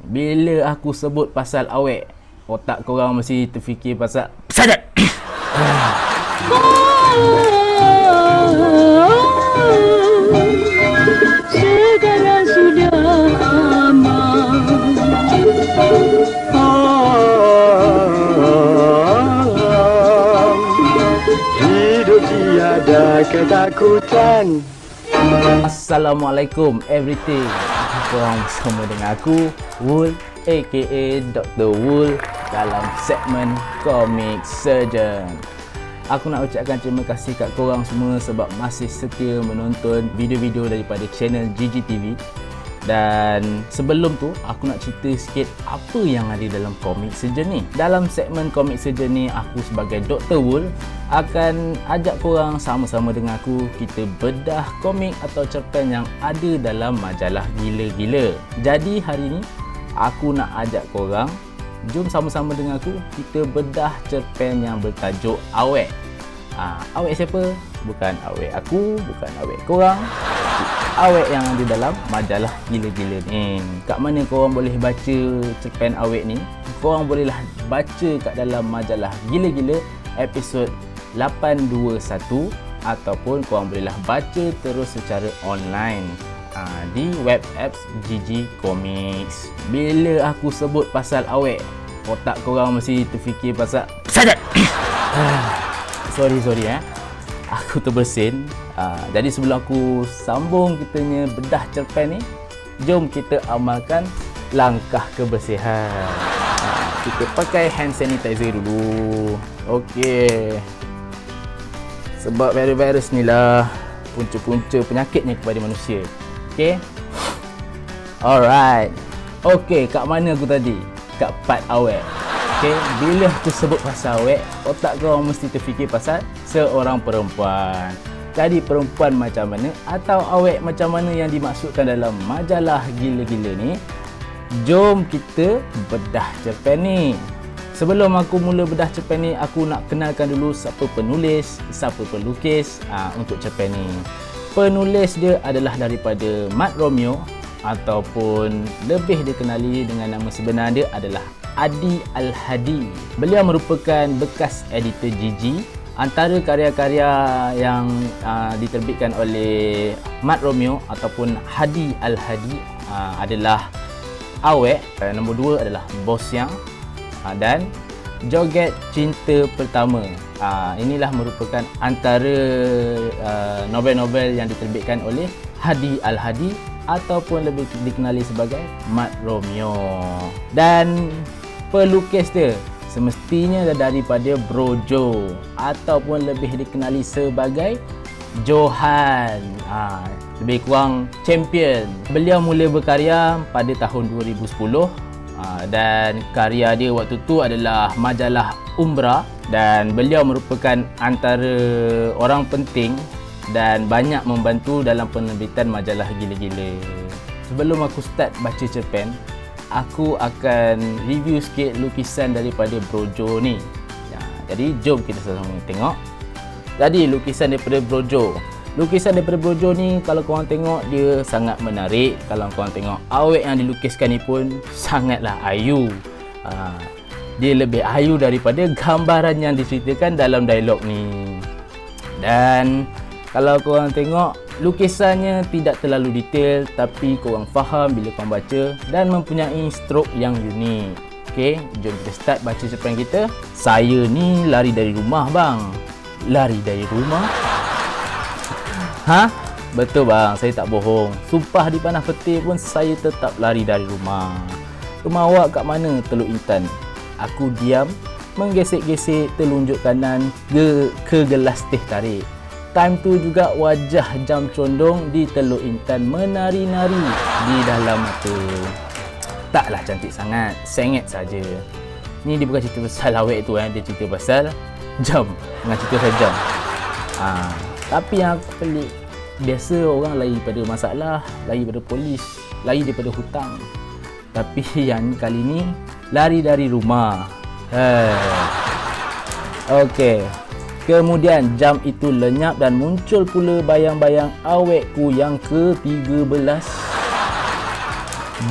Bila aku sebut pasal awek, otak korang mesti terfikir pasal Sadat. Segala sudah aman. Hidup tiada ketakutan. Assalamualaikum everything. Korang bersama dengan aku Wool aka Dr. Wool dalam segmen Comic Surgeon. Aku nak ucapkan terima kasih kat korang semua sebab masih setia menonton video-video daripada channel GGTV. Dan sebelum tu, aku nak cerita sikit apa yang ada dalam Comic Surgeon ni. Dalam segmen Comic Surgeon ni, aku sebagai Dr. Wool akan ajak korang sama-sama dengan aku kita bedah komik atau cerpen yang ada dalam majalah gila-gila. Jadi hari ni, aku nak ajak korang, jom sama-sama dengan aku kita bedah cerpen yang bertajuk Awek. Awek siapa? Bukan awek aku, bukan awek korang. Awek yang ada dalam majalah gila-gila ni. Kat mana korang boleh baca cerpen Awek ni? Korang bolehlah baca kat dalam majalah gila-gila episod 821 ataupun korang bolehlah baca terus secara online di web apps GG Comics. Bila aku sebut pasal Awek, otak korang mesti terfikir pasal Sadat. Sorry aku terbersin. Jadi sebelum aku sambung kitanya bedah cerpen ni, jom kita amalkan langkah kebersihan. Kita pakai hand sanitizer dulu. Okey. Sebab virus ni lah punca-punca penyakitnya kepada manusia. Okey. Alright. Okey, kat mana aku tadi? Kat part Awek. Okey, bila aku sebut pasal Awek, otak korang mesti terfikir pasal seorang perempuan. Jadi perempuan macam mana atau awek macam mana yang dimaksudkan dalam majalah gila-gila ni? Jom kita bedah cerpen ni. Sebelum aku mula bedah cerpen ni, aku nak kenalkan dulu siapa penulis, siapa pelukis untuk cerpen ni. Penulis dia adalah daripada Mat Romeo ataupun lebih dikenali dengan nama sebenar dia adalah Adi Al-Hadi. Beliau merupakan bekas editor GG. Antara karya-karya yang diterbitkan oleh Mat Romeo ataupun Hadi Al-Hadi adalah Awek, nombor 2 adalah Bos Yang, dan Joget Cinta Pertama. Inilah merupakan antara novel-novel yang diterbitkan oleh Hadi Al-Hadi ataupun lebih dikenali sebagai Mat Romeo. Dan pelukis dia semestinya daripada Bro Joe ataupun lebih dikenali sebagai Johan, lebih kurang champion. Beliau mula berkarya pada tahun 2010 dan karya dia waktu tu adalah majalah Umbra, dan beliau merupakan antara orang penting dan banyak membantu dalam penerbitan majalah gila-gila. Sebelum aku start baca cerpen, aku akan review sikit lukisan daripada Bro Joe ni. Jadi jom kita sama-sama tengok. Jadi lukisan daripada Bro Joe. Lukisan daripada Bro Joe ni kalau korang tengok dia sangat menarik. Kalau korang tengok awek yang dilukiskan ni pun sangatlah ayu. Dia lebih ayu daripada gambaran yang diceritakan dalam dialog ni. Dan kalau korang tengok lukisannya tidak terlalu detail tapi korang faham bila korang baca dan mempunyai strok yang unik. Okey, jom kita start baca cerpen kita. Saya ni lari dari rumah bang. Lari dari rumah? Betul bang, saya tak bohong. Sumpah di panah petir pun saya tetap lari dari rumah. Rumah awak kat mana, Teluk Intan? Aku diam, menggesek-gesek telunjuk kanan ke gelas teh tarik. Time tu juga wajah jam condong di Teluk Intan menari-nari di dalam mata. Taklah cantik sangat, sengit saja. Ni dia bukan cerita pasal awek tu, dia cerita pasal jam, dengan cerita pasal jam. Tapi yang aku pelik, biasa orang lari daripada masalah, lari daripada polis, lari daripada hutang. Tapi yang kali ni lari dari rumah. Okey. Kemudian jam itu lenyap dan muncul pula bayang-bayang awekku yang ke-13.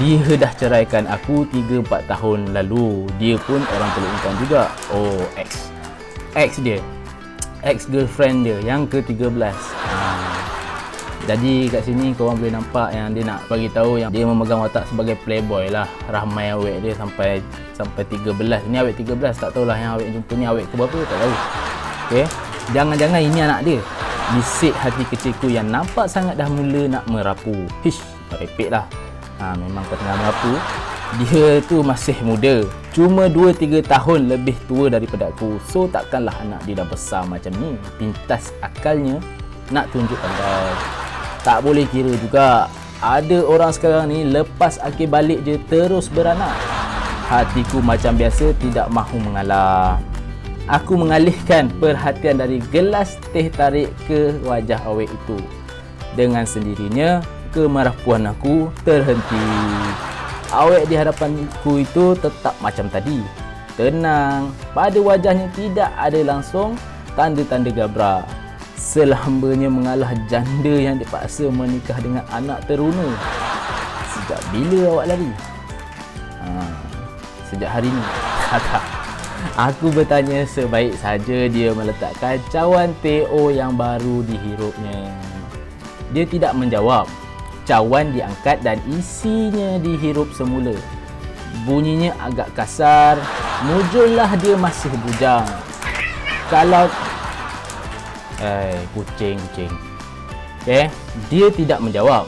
Dia dah ceraikan aku 3-4 tahun lalu. Dia pun orang Teluk Intan juga. Oh, ex dia. Ex-girlfriend dia yang ke-13. Jadi kat sini korang boleh nampak yang dia nak bagi tahu yang dia memegang watak sebagai playboy lah. Ramai awek dia sampai 13. Ni awek 13, tak tahulah yang awek jumpa ni awek ke berapa, tak tahu. Okey. Jangan-jangan ini anak dia. Bisik hati kecilku yang nampak sangat dah mula nak merapu. Hish, repek lah. Memang kau tengah merapu. Dia tu masih muda. Cuma 2-3 tahun lebih tua daripada aku. So takkanlah anak dia dah besar macam ni. Pintas akalnya nak tunjuk pandai. Tak boleh kira juga. Ada orang sekarang ni lepas akhir balik je terus beranak. Hatiku macam biasa tidak mahu mengalah. Aku mengalihkan perhatian dari gelas teh tarik ke wajah awek itu. Dengan sendirinya, kemarapuan aku terhenti. Awek di hadapanku itu tetap macam tadi. Tenang, pada wajahnya tidak ada langsung tanda-tanda gabra. Selambanya mengalah janda yang dipaksa menikah dengan anak teruna. Sejak bila awak lari? Sejak hari ni. Tak. Aku bertanya sebaik saja dia meletakkan cawan teh-o yang baru dihirupnya. Dia tidak menjawab. Cawan diangkat dan isinya dihirup semula. Bunyinya agak kasar. Mujurlah dia masih bujang. Kalau kucing. Okay. Dia tidak menjawab.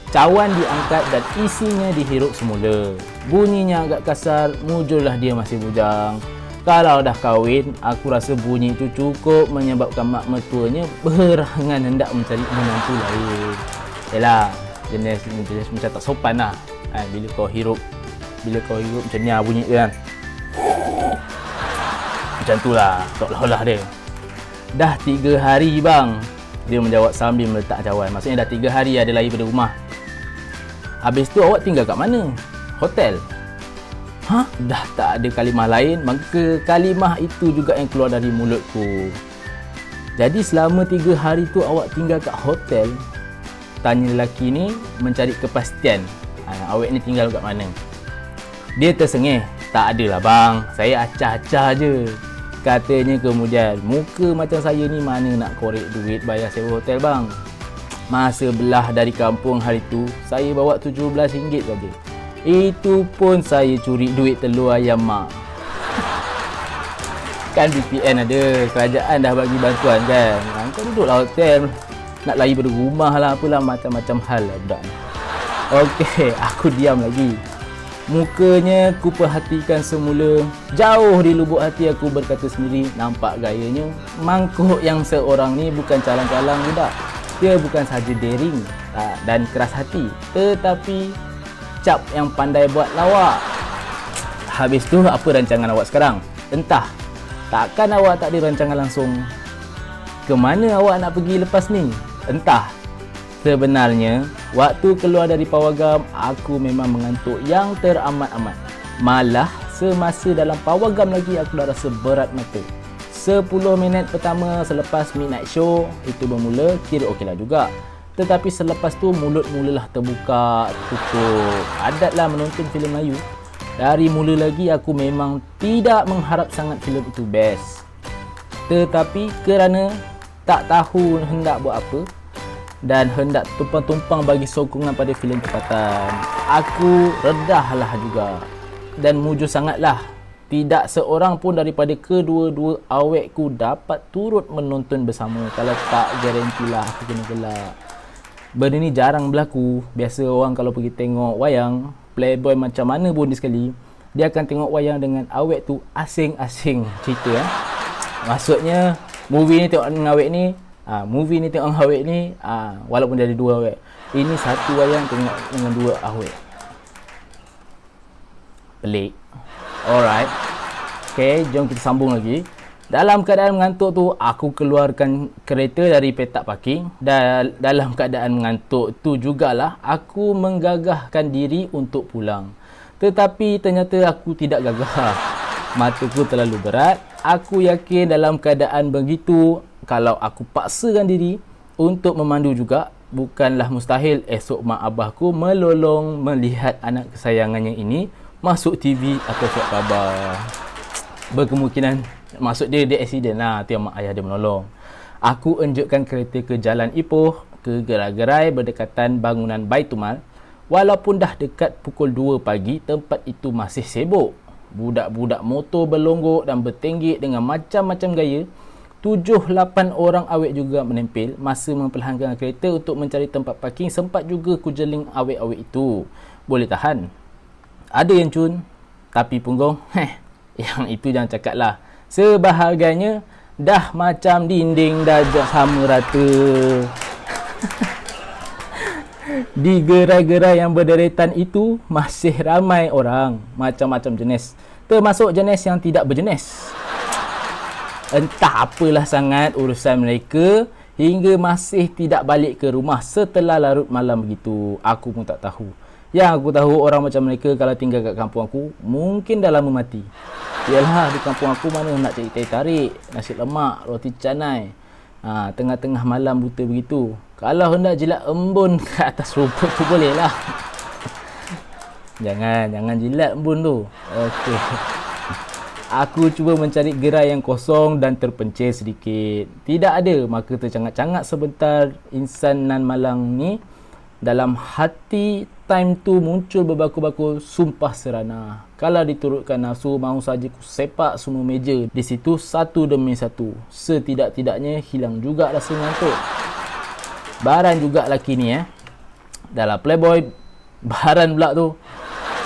Cawan diangkat dan isinya dihirup semula. Bunyinya agak kasar. Mujurlah dia masih bujang. Kalau dah kahwin, aku rasa bunyi itu cukup menyebabkan mak mertuanya berangan hendak mencari menantu lain. Yalah, jenis macam tak sopan lah. Bila kau hirup macam ni bunyi dia kan. Macam tu lah, seolah-olah dia. Dah 3 hari bang, dia menjawab sambil meletak cawan. Maksudnya dah 3 hari ada lari pada rumah. Habis tu awak tinggal kat mana? Hotel? Dah tak ada kalimah lain, maka kalimah itu juga yang keluar dari mulutku. Jadi selama 3 hari tu awak tinggal kat hotel? Tanya lelaki ni mencari kepastian. Awak ni tinggal kat mana? Dia tersengih. Tak adalah bang, saya acah-acah je. Katanya kemudian, muka macam saya ni mana nak korek duit bayar sewa hotel bang. Masa belah dari kampung hari tu, saya bawa RM17 saja. Itu pun saya curi duit telur ayam mak. Kan VPN ada, kerajaan dah bagi bantuan kan. Kau duduklah hotel, nak lari pada rumah lah, apalah macam-macam hal lah budak ni. Okey, aku diam lagi. Mukanya ku perhatikan semula. Jauh di lubuk hati aku berkata sendiri, nampak gayanya mangkuk yang seorang ni bukan calang-calang budak. Dia bukan sahaja daring dan keras hati, tetapi cap yang pandai buat lawak. Habis tu apa rancangan awak sekarang? Entah. Takkan awak tak ada rancangan langsung? Ke mana awak nak pergi lepas ni? Entah. Sebenarnya, waktu keluar dari pawagam, aku memang mengantuk yang teramat-amat. Malah, semasa dalam pawagam lagi, aku dah rasa berat mata. 10 minit pertama selepas midnight show, itu bermula, kira okeylah juga. Tetapi selepas tu, mulut mulalah terbuka, tutup. Adatlah menonton filem Melayu. Dari mula lagi, aku memang tidak mengharap sangat filem itu best. Tetapi kerana tak tahu hendak buat apa, dan hendak tumpang-tumpang bagi sokongan pada filem tempatan, aku redahlah juga. Dan mujur sangatlah, tidak seorang pun daripada kedua-dua awekku dapat turut menonton bersama. Kalau tak, garantilah aku kena gelak. Benda ni jarang berlaku. Biasa orang kalau pergi tengok wayang, playboy macam mana pun dia sekali, dia akan tengok wayang dengan awek tu asing-asing cerita. Maksudnya, movie ni tengok dengan awek ni, movie ni tengok awek ni, walaupun dia ada 2 awek. Ini satu wayang tengok dengan 2 awek. Pelik. Alright. Okay, jom kita sambung lagi. Dalam keadaan mengantuk tu, aku keluarkan kereta dari petak parking. Dan dalam keadaan mengantuk tu jugalah, aku menggagahkan diri untuk pulang. Tetapi ternyata aku tidak gagah. Mataku terlalu berat. Aku yakin dalam keadaan begitu, kalau aku paksakan diri untuk memandu juga, bukanlah mustahil esok mak abahku melolong melihat anak kesayangannya ini masuk TV atau surat khabar. Berkemungkinan maksud dia accident lah, tu yang mak ayah dia menolong. Aku enjukkan kereta ke Jalan Ipoh, ke gerai-gerai berdekatan bangunan Baitumal. Walaupun dah dekat pukul 2 pagi, tempat itu masih sibuk. Budak-budak motor berlonggok dan bertenggek dengan macam-macam gaya. 7-8 orang awet juga menempel masa memperlahankan kereta untuk mencari tempat parking. Sempat juga kujeling awet-awet itu. Boleh tahan. Ada yang cun, tapi punggung, yang itu jangan cakap lah. Sebahagiannya dah macam dinding dah sama rata. Di gerai-gerai yang berderetan itu masih ramai orang, macam-macam jenis. Termasuk jenis yang tidak berjenis. Entah apalah sangat urusan mereka hingga masih tidak balik ke rumah setelah larut malam begitu. Aku pun tak tahu. Yang aku tahu orang macam mereka kalau tinggal kat kampung aku mungkin dah lama mati. Yalah, di kampung aku mana nak cari teh tarik, nasi lemak, roti canai. Tengah-tengah malam buta begitu. Kalau hendak jilat embun kat atas rumput tu boleh lah. Jangan jilat embun tu. Okey. Aku cuba mencari gerai yang kosong dan terpencil sedikit. Tidak ada, maka tercangak-cangak sebentar insan nan malang ni. Dalam hati time tu muncul berbaku-baku sumpah serana. Kalau diturutkan nafsu, mahu saja ku sepak semua meja di situ satu demi satu. Setidak-tidaknya hilang juga rasa ngantuk. Baran juga laki ni Dalam Playboy, baran pula tu.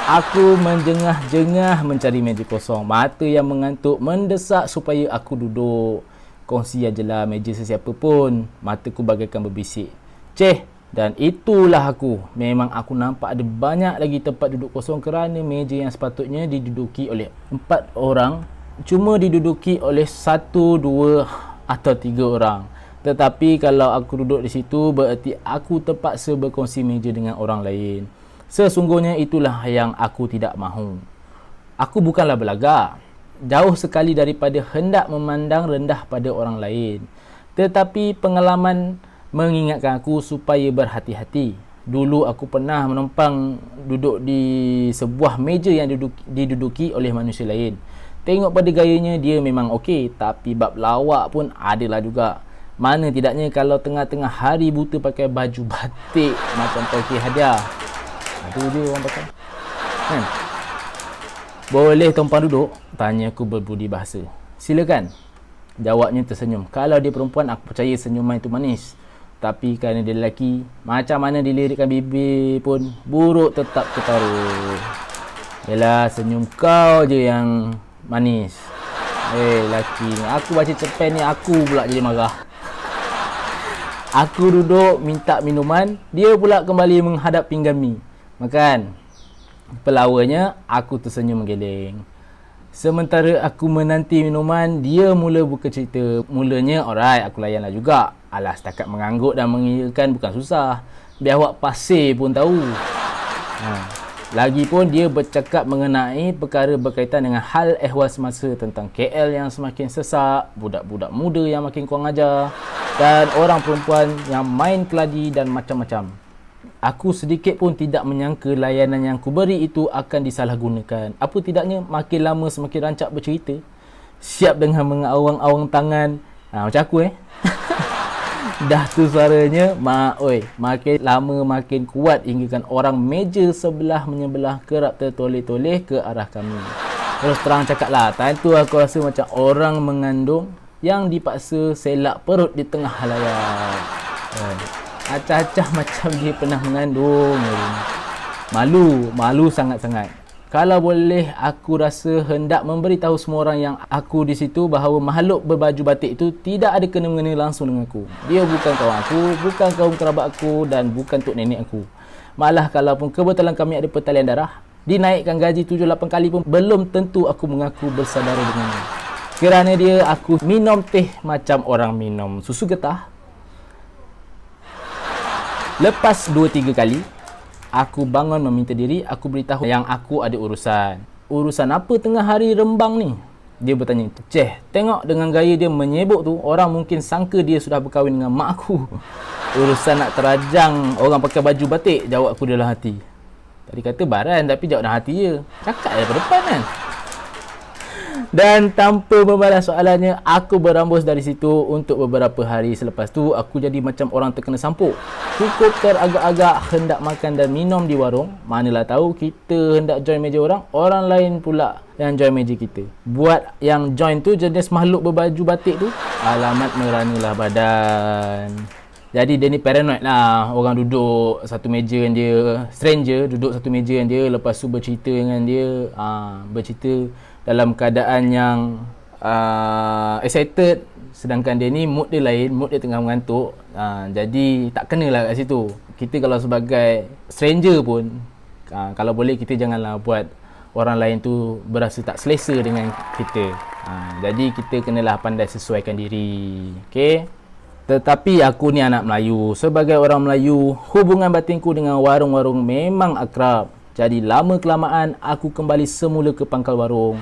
Aku menjengah-jengah mencari meja kosong. Mata yang mengantuk mendesak supaya aku duduk. Kongsi ajalah meja sesiapa pun. Mataku bagaikan berbisik. Dan itulah aku. Memang aku nampak ada banyak lagi tempat duduk kosong kerana meja yang sepatutnya diduduki oleh 4 orang cuma diduduki oleh 1, 2 atau 3 orang. Tetapi kalau aku duduk di situ bererti aku terpaksa berkongsi meja dengan orang lain. Sesungguhnya itulah yang aku tidak mahu. Aku bukanlah belagak. Jauh sekali daripada hendak memandang rendah pada orang lain. Tetapi pengalaman mengingatkan aku supaya berhati-hati. Dulu aku pernah menumpang duduk di sebuah meja yang diduduki oleh manusia lain. Tengok pada gayanya dia memang okey, tapi bab lawak pun adalah juga. Mana tidaknya kalau tengah-tengah hari buta pakai baju batik macam toki hadiah. Itu je orang pakai. Kan? Boleh tumpang duduk? Tanya aku berbudi bahasa. Silakan. Jawabnya tersenyum. Kalau dia perempuan, aku percaya senyuman itu manis. Tapi kerana dia lelaki, macam mana dilirikkan bibir pun buruk tetap ketaruh. Yelah, senyum kau je yang manis. Lelaki ni. Aku baca cerpen ni, aku pula jadi marah. Aku duduk minta minuman, dia pula kembali menghadap pinggan mi. Makan. Pelawanya, aku tersenyum menggeleng. Sementara aku menanti minuman, dia mula buka cerita. Mulanya, alright, aku layanlah juga. Alah, setakat mengangguk dan mengiyakan bukan susah. Biawak pasir pun tahu. Lagipun dia bercakap mengenai perkara berkaitan dengan hal ehwal semasa tentang KL yang semakin sesak, budak-budak muda yang makin kurang ajar, dan orang perempuan yang main keladi dan macam-macam. Aku sedikit pun tidak menyangka layanan yang kuberi itu akan disalahgunakan. Apa tidaknya makin lama semakin rancak bercerita. Siap dengan mengawang-awang tangan. Macam aku Dah tu suaranya, makin lama makin kuat hinggakan orang meja sebelah menyebelah kerap tertoleh-toleh ke arah kami. Terus terang cakap lah, time tu aku rasa macam orang mengandung yang dipaksa selak perut di tengah halayak. Acah-acah macam dia pernah mengandung. Malu sangat-sangat. Kalau boleh, aku rasa hendak memberitahu semua orang yang aku di situ bahawa makhluk berbaju batik itu tidak ada kena-mengena langsung dengan aku. Dia bukan kawan aku, bukan kaum kerabat aku dan bukan tok nenek aku. Malah kalaupun kebetulan kami ada pertalian darah, dinaikkan gaji 7-8 kali pun belum tentu aku mengaku bersaudara dengannya. Kerana dia, aku minum teh macam orang minum susu getah. Lepas 2-3 kali, aku bangun meminta diri. Aku beritahu yang aku ada urusan. Urusan apa tengah hari rembang ni? Dia bertanya. Tengok dengan gaya dia menyebuk tu, orang mungkin sangka dia sudah berkahwin dengan mak aku. Urusan nak terajang orang pakai baju batik, jawab aku dalam hati. Tadi kata baran tapi jawab dalam hati je. Cakap je depan depan kan. Dan tanpa membalas soalannya, aku berambus dari situ. Untuk beberapa hari selepas tu, aku jadi macam orang terkena sampuk. Cukup teragak-agak hendak makan dan minum di warung. Manalah tahu kita hendak join meja orang, orang lain pula yang join meja kita. Buat yang join tu jenis makhluk berbaju batik tu, alamat meranalah badan. Jadi dia ni paranoid lah. Orang duduk satu meja dengan dia, stranger duduk satu meja dengan dia, lepas tu bercerita dengan dia, bercerita dalam keadaan yang excited, sedangkan dia ni mood dia lain, mood dia tengah mengantuk. Jadi tak kenalah kat situ. Kita kalau sebagai stranger pun, kalau boleh kita janganlah buat orang lain tu berasa tak selesa dengan kita. Jadi kita kenalah pandai sesuaikan diri. Okay? Tetapi aku ni anak Melayu. Sebagai orang Melayu, hubungan batinku dengan warung-warung memang akrab. Jadi lama kelamaan aku kembali semula ke pangkal warung.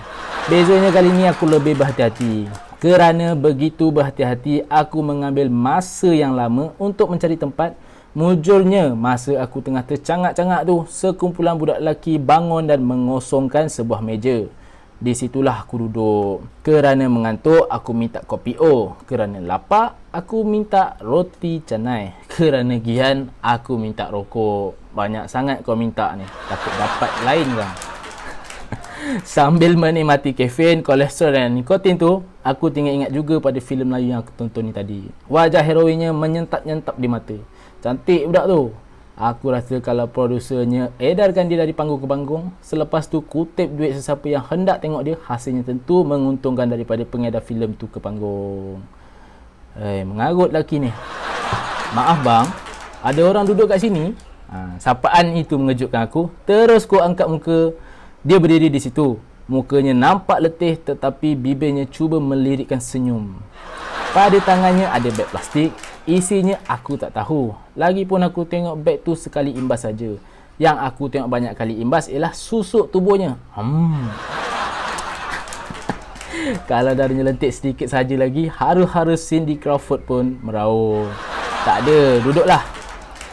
Bezanya kali ni aku lebih berhati-hati. Kerana begitu berhati-hati, aku mengambil masa yang lama untuk mencari tempat. Mujurnya, masa aku tengah tercangak-cangak tu, sekumpulan budak lelaki bangun dan mengosongkan sebuah meja. Di situlah aku duduk. Kerana mengantuk, aku minta kopi O. Kerana lapar, aku minta roti canai. Kerana gian, aku minta rokok. Banyak sangat kau minta ni. Takut dapat lain kan. Sambil menikmati kafein, kolesterol dan nikotin tu, aku teringat juga pada filem Melayu yang aku tonton ni tadi. Wajah heroinnya menyentap-nyentap di mata. Cantik budak tu. Aku rasa kalau produsernya edarkan dia dari panggung ke panggung, selepas tu kutip duit sesiapa yang hendak tengok dia, hasilnya tentu menguntungkan daripada pengedar filem tu ke panggung. Mengarut lelaki ni. Maaf bang, ada orang duduk kat sini. Sapaan itu mengejutkan aku. Terus ku angkat muka. Dia berdiri di situ. Mukanya nampak letih tetapi bibirnya cuba melirikkan senyum. Pada tangannya ada beg plastik. Isinya aku tak tahu. Lagipun aku tengok beg tu sekali imbas saja. Yang aku tengok banyak kali imbas ialah susuk tubuhnya. Kalau dah nyelentik sedikit saja lagi, haru-haru Cindy Crawford pun meraung. Tak ada, duduklah.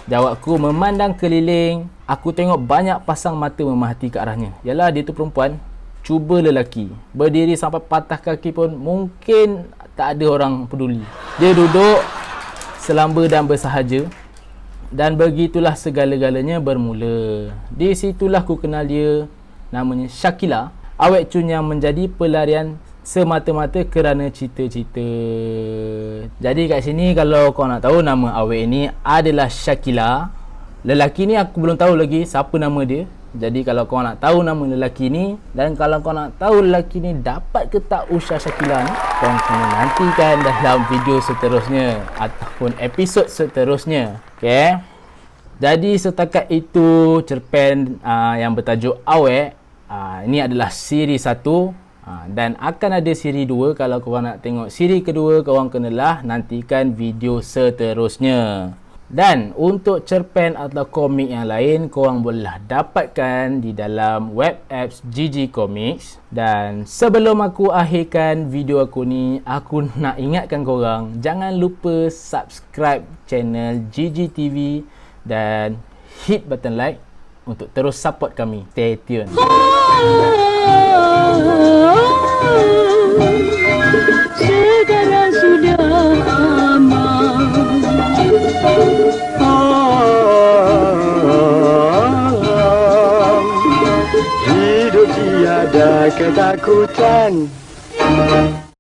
Jawabku memandang keliling. Aku tengok banyak pasang mata memahati ke arahnya. Yalah, dia tu perempuan. Cuba lelaki. Berdiri sampai patah kaki pun mungkin tak ada orang peduli. Dia duduk selamba dan bersahaja. Dan begitulah segala-galanya bermula. Di situlah ku kenal dia. Namanya Shakila. Awet cun yang menjadi pelarian semata-mata kerana cita-cita. Jadi kat sini kalau kau nak tahu, nama awet ini adalah Shakila. Lelaki ni aku belum tahu lagi siapa nama dia. Jadi kalau kau nak tahu nama lelaki ni, dan kalau kau nak tahu lelaki ni dapat ke tak usia Shakila ni, kau kena nantikan dalam video seterusnya ataupun episod seterusnya. Okay. Jadi setakat itu cerpen yang bertajuk Awet. Ini adalah siri 1. Dan akan ada siri 2. Kalau korang nak tengok siri kedua, korang kenalah nantikan video seterusnya. Dan untuk cerpen atau komik yang lain, korang bolehlah dapatkan di dalam web apps GG Comics. Dan sebelum aku akhirkan video aku ni, aku nak ingatkan korang, jangan lupa subscribe channel GG TV dan hit button like untuk terus support kami. Stay tune. Segala sudah aman. Hidup tiada ketakutan.